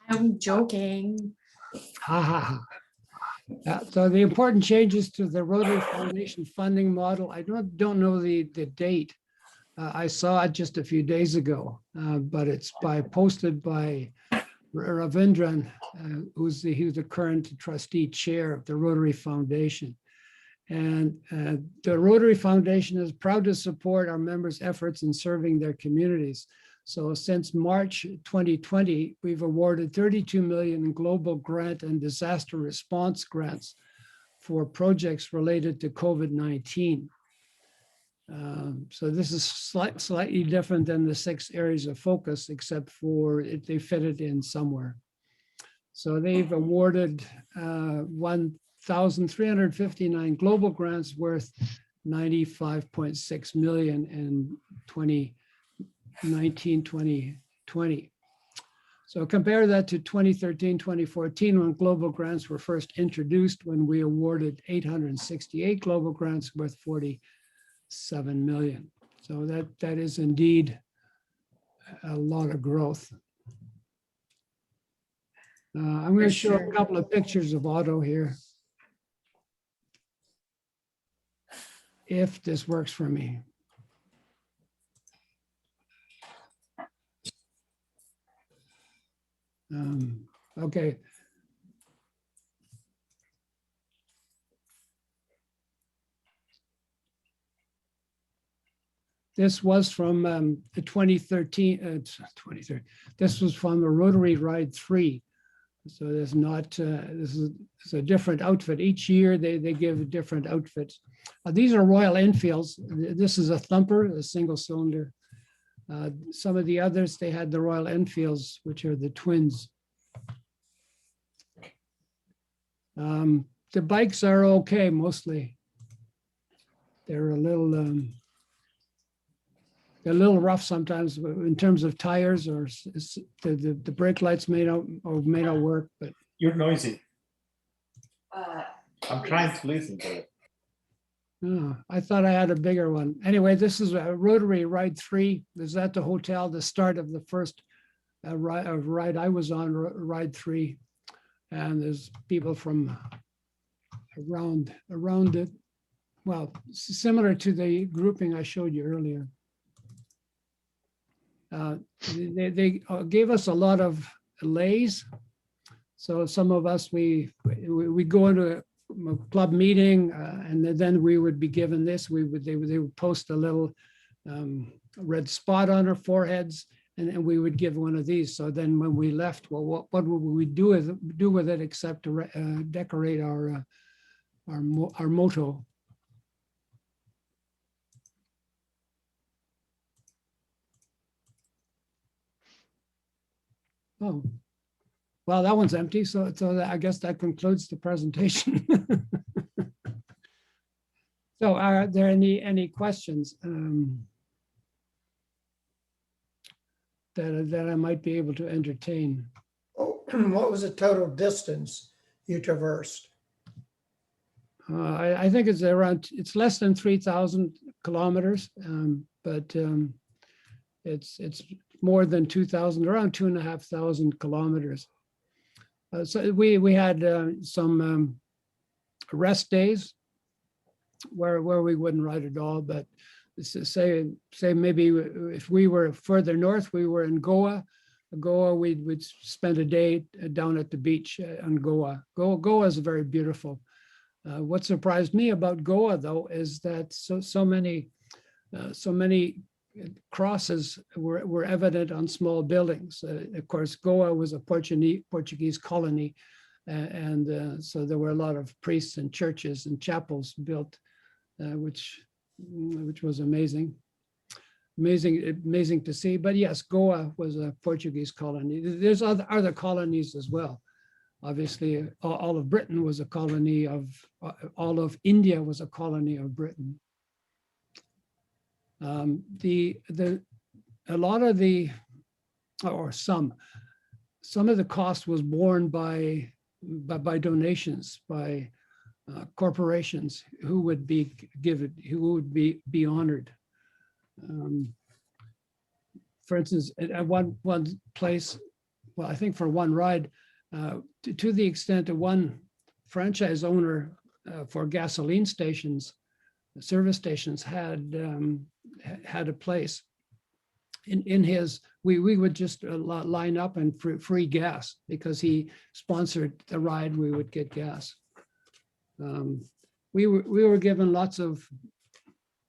I'm joking. Ha ha ha. So the important changes to the Rotary Foundation funding model, I don't know the date. I saw it just a few days ago, but it's posted by Ravindran, who's the current trustee chair of the Rotary Foundation. And the Rotary Foundation is proud to support our members' efforts in serving their communities. So since March 2020, we've awarded 32 million in global grant and disaster response grants for projects related to COVID-19. So this is slightly different than the 6 areas of focus, except for they fit it in somewhere. So they've awarded 1,359 global grants worth 95.6 million in 2019, 2020. So compare that to 2013, 2014, when global grants were first introduced, when we awarded 868 global grants worth 47 million. So that is indeed a lot of growth. I'm going to show a couple of pictures of Otto here, if this works for me. Okay. This was from the 2013, this was from the Rotary Ride 3. So there's not, this is a different outfit. Each year they give different outfits. These are Royal Enfields. This is a thumper, a single cylinder. Some of the others, they had the Royal Enfields, which are the twins. The bikes are okay, mostly. They're a little rough sometimes in terms of tires, or the brake lights may not work. But You're noisy. I'm trying to listen to it. oh, I thought I had a bigger one. Anyway, this is a Rotary Ride 3. This is at the hotel, the start of the first ride I was on, Ride 3. And there's people from around it. Well, similar to the grouping I showed you earlier. They gave us a lot of lays. So some of us, we go into a club meeting and then we would be given this. They would post a little red spot on our foreheads, and we would give one of these. So then when we left, well, what would we do with it except to decorate our motto. Oh, well, that one's empty. So I guess that concludes the presentation. So are there any questions that I might be able to entertain? Oh, what was the total distance you traversed? I think it's less than 3,000 kilometers, but it's more than 2,000, around 2,500 kilometers. So we had some rest days where we wouldn't ride at all, but say maybe if we were further north, we were in Goa. We'd spend a day down at the beach on Goa. Goa is very beautiful. What surprised me about Goa, though, is that so many crosses were evident on small buildings. Of course, Goa was a Portuguese colony, and so there were a lot of priests and churches and chapels built, which was amazing to see. But yes, Goa was a Portuguese colony. There's other colonies as well. Obviously, all of Britain was a colony of, all of India was a colony of Britain. A lot of the, or some of the cost was borne by donations, by corporations who would be honored. For instance, at one place, well, I think for one ride, to the extent that one franchise owner for gasoline stations, service stations had a place in his, we would just line up and free gas because he sponsored the ride. We would get gas. We were given lots of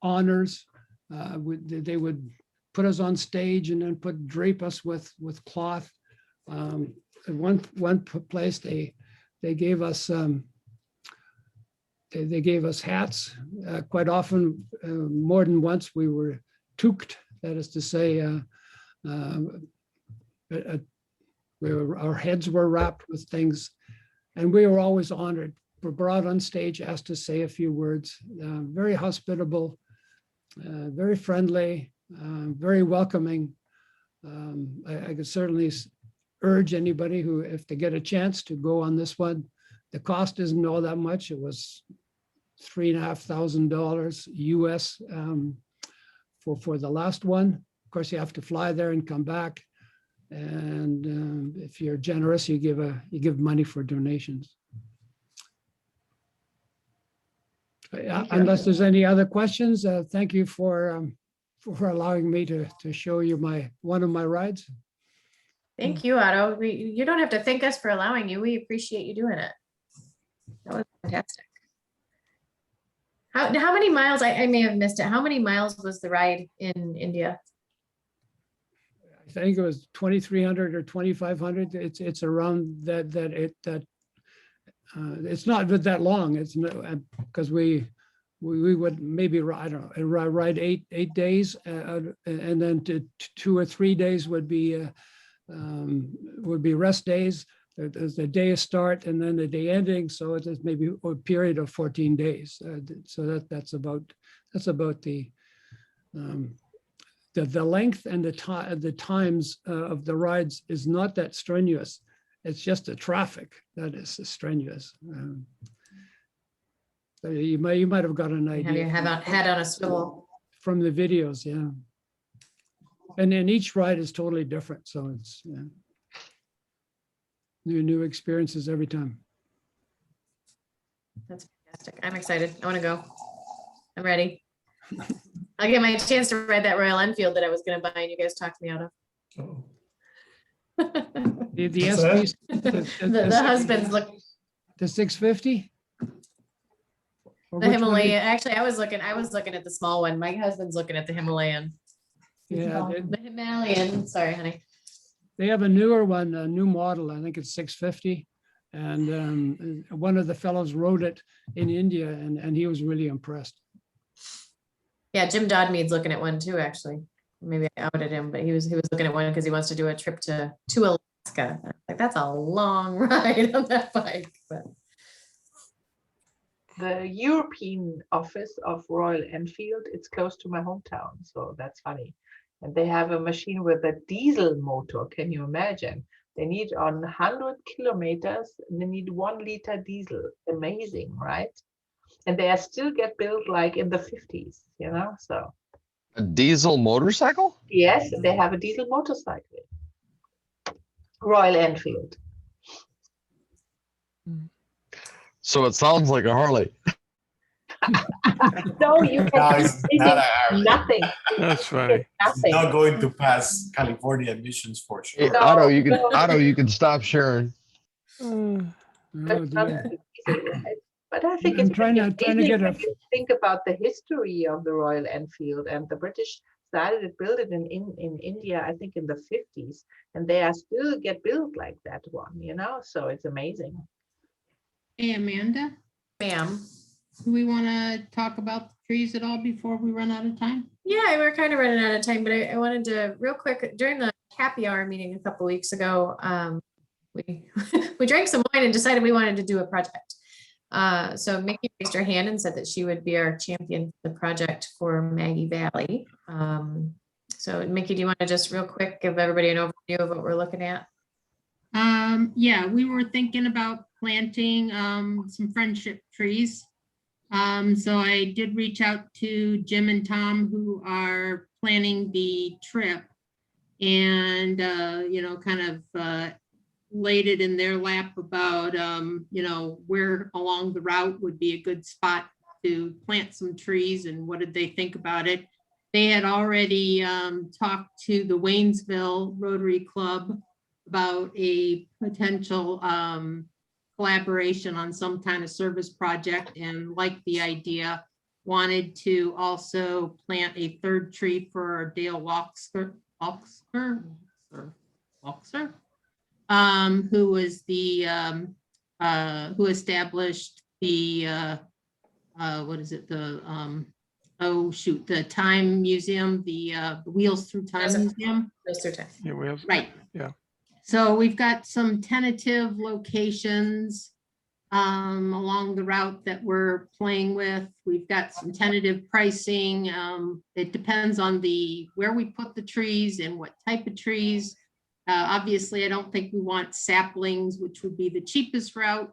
honors. They would put us on stage and then drape us with cloth. At one place they gave us hats. Quite often, more than once, we were tooked. That is to say, Our heads were wrapped with things, and we were always honored. We're brought on stage, asked to say a few words. Very hospitable, very friendly, very welcoming. I could certainly urge anybody who, if they get a chance, to go on this one. The cost isn't all that much. It was $3,500 US for the last one. Of course, you have to fly there and come back. And if you're generous, you give money for donations. Unless there's any other questions, thank you for allowing me to show you one of my rides. Thank you, Otto. You don't have to thank us for allowing you. We appreciate you doing it. That was fantastic. How many miles, I may have missed it. How many miles was the ride in India? I think it was 2,300 or 2,500. It's around that. It's not that long. It's because we would maybe, I don't know, ride eight days, and then 2 or 3 days would be rest days. There's the day of start and then the day ending, so it is maybe a period of 14 days. So that's about the length and the times of the rides is not that strenuous. It's just the traffic that is strenuous. So you might have got an idea. Have your head on a swivel from the videos, yeah. And then each ride is totally different, so it's new experiences every time. That's fantastic. I'm excited. I want to go. I'm ready. I'll get my chance to ride that Royal Enfield that I was going to buy and you guys talked me out of. Oh. The What's SPs, The husbands look. The 650? Or The which one Himalayan. Actually, I was looking at the small one. My husband's looking at the Himalayan. Yeah, The Himalayan. Sorry, honey. they have a newer one, a new model. I think it's 650. And one of the fellows rode it in India, and he was really impressed. Yeah, Jim Dodmead's looking at one too, actually. Maybe I outed him, but he was looking at one because he wants to do a trip to Alaska. Like, that's a long ride on that bike. But The European office of Royal Enfield, it's close to my hometown, so that's funny. And they have a machine with a diesel motor. Can you imagine? They need on 100 kilometers, they need 1 liter diesel. Amazing, right? And they are still get built like in the 50s, you know, so. A diesel motorcycle? Yes, they have a diesel motorcycle. Royal Enfield. So it sounds like a Harley. No, you No, can it's not a Harley. nothing. That's funny. Nothing. Not going to pass California emissions for Hey, sure. Otto, you can stop sharing. Oh, That's not dear. easy, right? But I think I'm it's trying to amazing get when a. you think about the history of the Royal Enfield, and the British started to build it in India, I think in the 50s, and they are still get built like that one, you know, so it's amazing. Hey, Amanda, ma'am. do we want to talk about the trees at all before we run out of time? Yeah, we're kind of running out of time, but I wanted to real quick during the happy hour meeting a couple weeks ago, we we drank some wine and decided we wanted to do a project. So Mickey raised her hand and said that she would be our champion for the project for Maggie Valley. So Mickey, do you want to just real quick give everybody an overview of what we're looking at? Yeah, we were thinking about planting some friendship trees. So I did reach out to Jim and Tom, who are planning the trip, and you know, kind of laid it in their lap about you know, where along the route would be a good spot to plant some trees and what did they think about it. They had already talked to the Waynesville Rotary Club about a potential collaboration on some kind of service project and liked the idea. Wanted to also plant a 3rd tree for Dale Walkser, who was the who established the what is it, the oh shoot, the Time Museum, the Wheels Through Time Museum. Wheels Through Time. Yeah, we have. Right. Yeah. So we've got some tentative locations along the route that we're playing with. We've got some tentative pricing. It depends on where we put the trees and what type of trees. Obviously, I don't think we want saplings, which would be the cheapest route.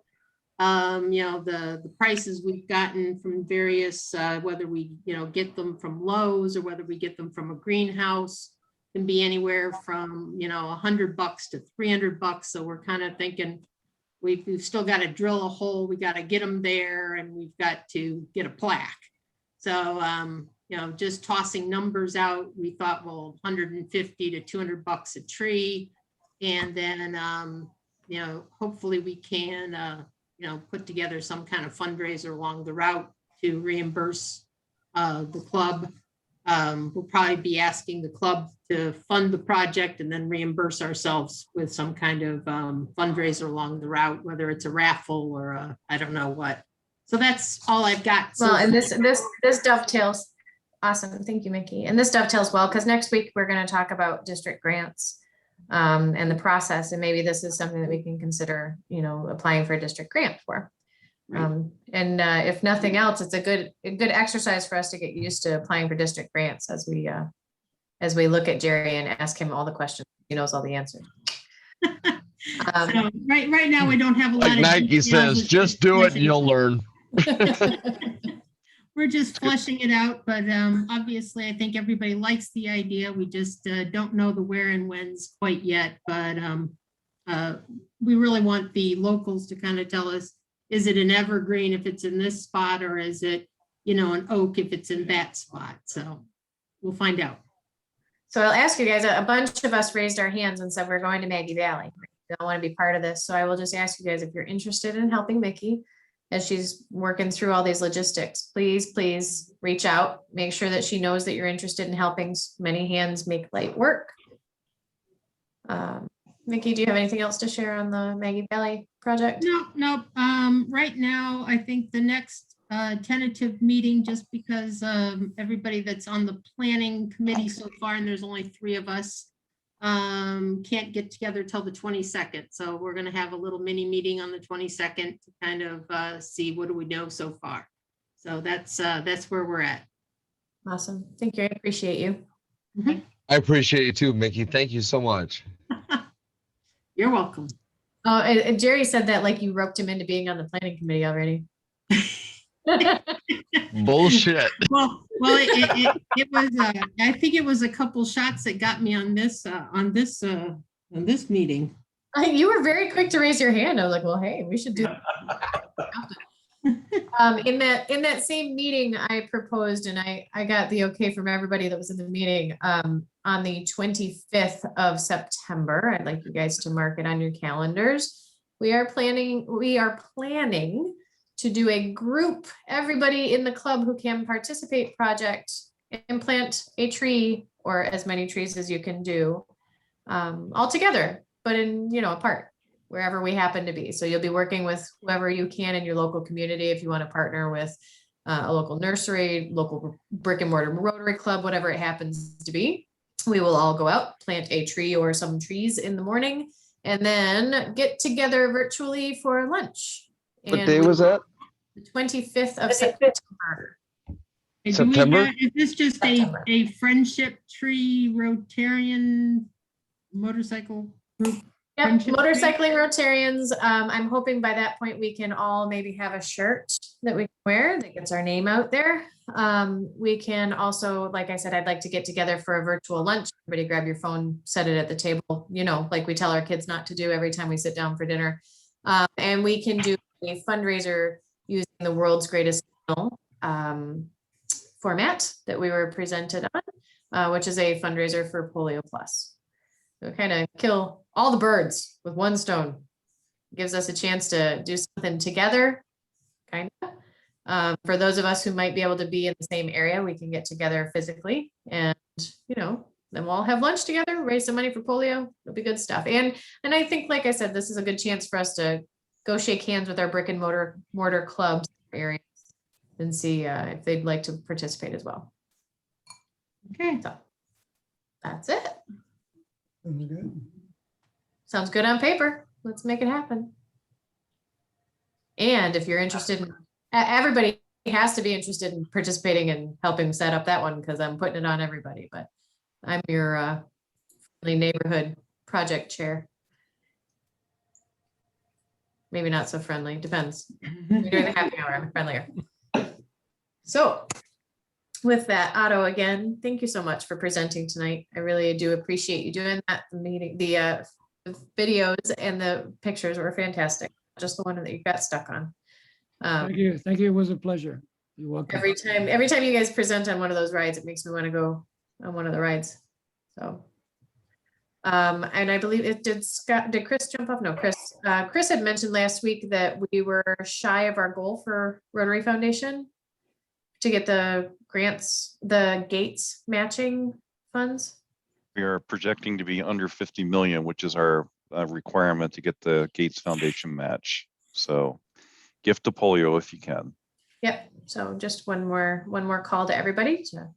The prices we've gotten from various, whether we, get them from Lowe's or whether we get them from a greenhouse, can be anywhere from, $100 to $300. So we're kind of thinking we've still got to drill a hole. We got to get them there and we've got to get a plaque. So, just tossing numbers out, we thought, well, 150 to $200 a tree. And then, hopefully we can, put together some kind of fundraiser along the route to reimburse the club. We'll probably be asking the club to fund the project and then reimburse ourselves with some kind of fundraiser along the route, whether it's a raffle or I don't know what. So that's all I've got. Well, and this dovetails. Awesome. Thank you, Mickey. And this dovetails well, because next week we're going to talk about district grants and the process. And maybe this is something that we can consider, applying for a district grant for. Right. If nothing else, it's a good exercise for us to get used to applying for district grants as we look at Jerry and ask him all the questions. He knows all the answers. So right now we don't have a lot Like of Nike details. says, It's just do it and you'll learn. We're just fleshing it out, but obviously I think everybody likes the idea. We just don't know the where and whens quite yet, but we really want the locals to kind of tell us, is it an evergreen if it's in this spot, or is it, an oak if it's in that spot? So we'll find out. So I'll ask you guys, a bunch of us raised our hands and said, we're going to Maggie Valley. We don't want to be part of this. So I will just ask you guys, if you're interested in helping Mickey as she's working through all these logistics, please reach out. Make sure that she knows that you're interested in helping. Many hands make light work. Mickey, do you have anything else to share on the Maggie Valley project? No. Right now, I think the next tentative meeting, just because everybody that's on the planning committee so far, and there's only 3 of us, can't get together till the 22nd. So we're going to have a little mini meeting on the 22nd to kind of see what do we know so far. So that's where we're at. Awesome. Thank you. I appreciate you. Mm-hmm. I appreciate you too, Mickey. Thank you so much. You're welcome. Oh, and Jerry said that like you roped him into being on the planning committee already. Bullshit. Well, it was. I think it was a couple shots that got me on this meeting. You were very quick to raise your hand. I was like, well, hey, we should do in that same meeting I proposed, and I got the okay from everybody that was in the meeting, on the 25th of September. I'd like you guys to mark it on your calendars. We are planning to do a group, everybody in the club who can participate project, and plant a tree or as many trees as you can do, all together, but in, apart, wherever we happen to be. So you'll be working with whoever you can in your local community. If you want to partner with a local nursery, local brick and mortar Rotary club, whatever it happens to be, we will all go out, plant a tree or some trees in the morning, and then get together virtually for lunch. What day was that? The 25th of September. Is this just a friendship tree Rotarian motorcycle group? Yep, Friendship motorcycling Rotarians. I'm hoping by that point we can all maybe have a shirt that we can wear that gets our name out there. We can also, like I said, I'd like to get together for a virtual lunch. Everybody grab your phone, set it at the table, like we tell our kids not to do every time we sit down for dinner. And we can do a fundraiser using the world's greatest meal format that we were presented on, which is a fundraiser for Polio Plus. So kind of kill all the birds with one stone. Gives us a chance to do something together, kind of. For those of us who might be able to be in the same area, we can get together physically and, then we'll all have lunch together, raise some money for polio. It'll be good stuff. And I think, like I said, this is a good chance for us to go shake hands with our brick and mortar clubs areas and see if they'd like to participate as well. Okay. So that's it. Sounds good. Sounds good on paper. Let's make it happen. And if you're interested in, everybody has to be interested in participating and helping set up that one because I'm putting it on everybody, but I'm your friendly neighborhood project chair. Maybe not so friendly, depends. You're doing the happy hour, I'm friendlier. So with that, Otto, again, thank you so much for presenting tonight. I really do appreciate you doing that. The meeting, the videos and the pictures were fantastic. Just the one that you got stuck on. Thank you. Thank you. It was a pleasure. You're welcome. Every time you guys present on one of those rides, it makes me want to go on one of the rides. So, and I believe it did Chris jump off? No, Chris had mentioned last week that we were shy of our goal for Rotary Foundation to get the grants, the Gates matching funds. We are projecting to be under 50 million, which is our requirement to get the Gates Foundation match. So gift to polio if you can. Yep. So just one more call to everybody to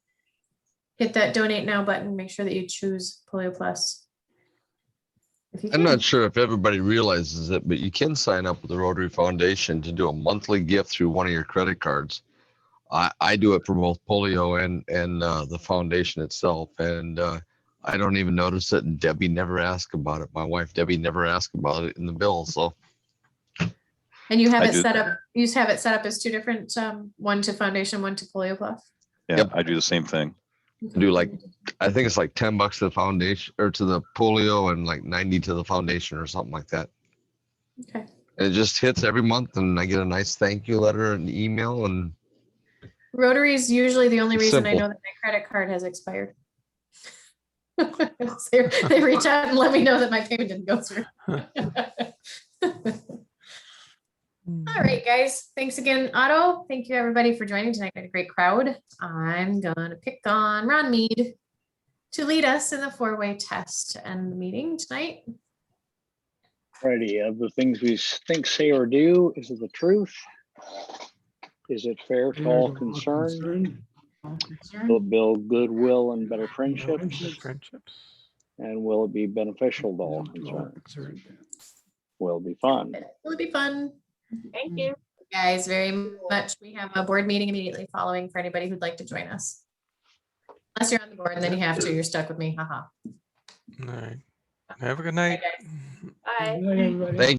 hit that donate now button. Make sure that you choose Polio Plus. I'm not sure if everybody realizes it, but you can sign up with the Rotary Foundation to do a monthly gift through one of your credit cards. I do it for both polio and the foundation itself, and I don't even notice it. And Debbie never asked about it. My wife Debbie never asked about it in the bill. So. And you have it set up. You have it set up as two different, one to foundation, one to Polio Plus. Yeah, yep. I do the same thing. I do I think it's like $10 to the foundation or to the polio and like 90 to the foundation or something like that. Okay. And it just hits every month, and I get a nice thank you letter and email. And Rotary is usually the only reason simple. I know that my credit card has expired. They reach out and let me know that my payment didn't go through. All right, guys. Thanks again, Otto. Thank you, everybody, for joining tonight. We had a great crowd. I'm gonna pick on Ron Mead to lead us in the four-way test and the meeting tonight. Righty, of the things we think, say, or do, is it the truth? Is it fair to all concerned? Will it build goodwill and better friendships? And will it be beneficial to all concerned? Will it be fun? Will it be fun? Thank you. Guys, very much. We have a board meeting immediately following for anybody who'd like to join us. Unless you're on the board, and then you have to. You're stuck with me. Haha. All right. Have a good night. Bye. Good night, everybody. Thank